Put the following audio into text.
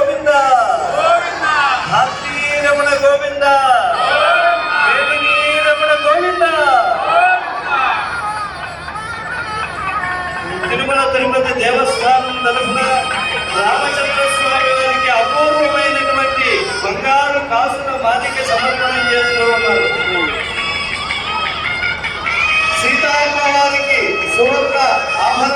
గోవింద, హాత్రీ రమణ గోవింద, వేదినీ రమణ గోవింద. తిరుమల తిరుపతి దేవస్థానం తరఫున రామచంద్ర స్వామి వారికి అపూర్వమైనటువంటి బంగారు కాసుల మాలిక సమర్పణం చేస్తూ ఉన్నారు. సీతామ్మ వారికి సువర్ణ ఆభరణ